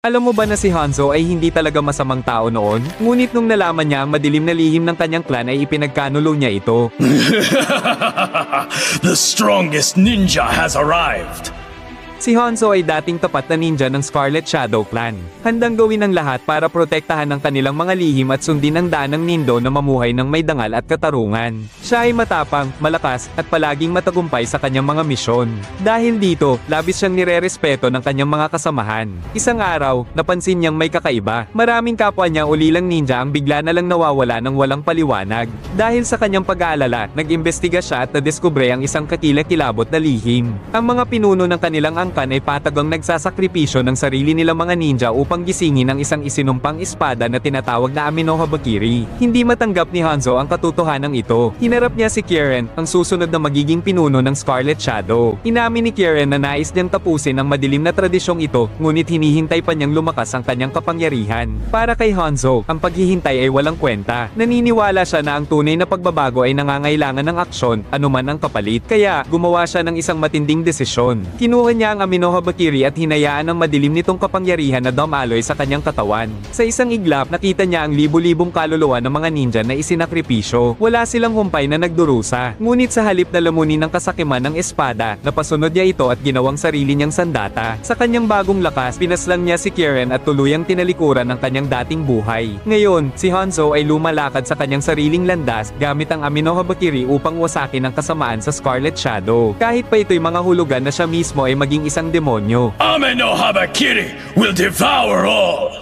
Alam mo ba na si Hanzo ay hindi talaga masamang tao noon? Ngunit nung nalaman niya ang madilim na lihim ng kanyang clan ay ipinagkanulo niya ito. The strongest ninja has arrived. Si Hanzo ay dating tapat na ninja ng Scarlet Shadow Clan. Handang gawin ang lahat para protektahan ang kanilang mga lihim at sundin ang daan ng Nindo na mamuhay ng may dangal at katarungan. Siya ay matapang, malakas, at palaging matagumpay sa kanyang mga misyon. Dahil dito, labis siyang nirerespeto ng kanyang mga kasamahan. Isang araw, napansin niyang may kakaiba. Maraming kapwa niya ulilang ninja ang bigla na lang nawawala ng walang paliwanag. Dahil sa kanyang pag-aalala, nag-imbestiga siya at nadiskubre ang isang kakilakilabot na lihim. Ang mga pinuno ng kanilang angkan ay patagang nagsasakripisyo ng sarili nilang mga ninja upang gisingin ang isang isinumpang espada na tinatawag na Amino Habakiri. Hindi matanggap ni Hanzo ang katotohanan ito. Hinarap niya si Kiren, ang susunod na magiging pinuno ng Scarlet Shadow. Inamin ni Kiren na nais niyang tapusin ang madilim na tradisyong ito, ngunit hinihintay pa niyang lumakas ang kanyang kapangyarihan. Para kay Hanzo, ang paghihintay ay walang kwenta. Naniniwala siya na ang tunay na pagbabago ay nangangailangan ng aksyon, anuman ang kapalit. Kaya, gumawa siya ng isang matinding desisyon. Kinuha niya ang Amino Habakiri at hinayaan ang madilim nitong kapangyarihan na dumaloy sa kanyang katawan. Sa isang iglap, nakita niya ang libu-libong kaluluwa ng mga ninja na isinakripisyo. Wala silang humpay na nagdurusa. Ngunit sa halip na lamunin ng kasakiman ng espada, napasunod niya ito at ginawang sarili niyang sandata. Sa kanyang bagong lakas, pinaslang niya si Kiren at tuluyang tinalikuran ang kanyang dating buhay. Ngayon, si Hanzo ay lumalakad sa kanyang sariling landas gamit ang Amino Habakiri upang wasakin ang kasamaan sa Scarlet Shadow. Kahit pa ito'y mga hulugan na siya mismo ay maging isang demonyo. Ameno Habakiri will devour all!